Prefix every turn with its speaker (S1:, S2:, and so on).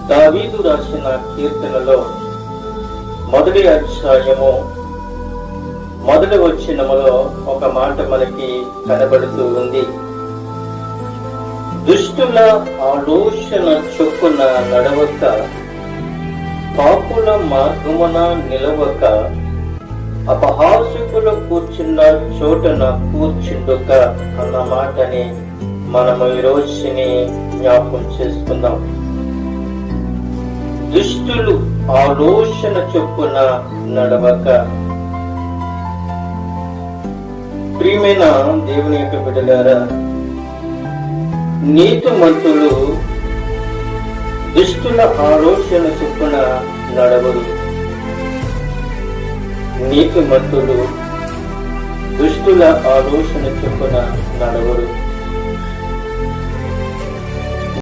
S1: దావీదు రాసిన కీర్తనలో మొదటి అధ్యాయము మొదటి వచనములో ఒక మాట మనకి కనబడుతూ ఉంది. దుష్టుల ఆలోచన చొప్పున నడవక, పాపుల మార్గమున నిలవక, అపహాసకులు కూర్చున్న చోటన కూర్చుండుక అన్న మాటని మనము ఈ రోజుని జ్ఞాపకం చేసుకుందాం. దుష్టులు ఆలోచన చొప్పున నడవక. ప్రియమైన దేవుని యొక్క బిడ్డలారా, నీతిమంతులు దుష్టుల ఆలోచన చొప్పున నడవరు. నీతిమంతులు దుష్టుల ఆలోచన చొప్పున నడవరు.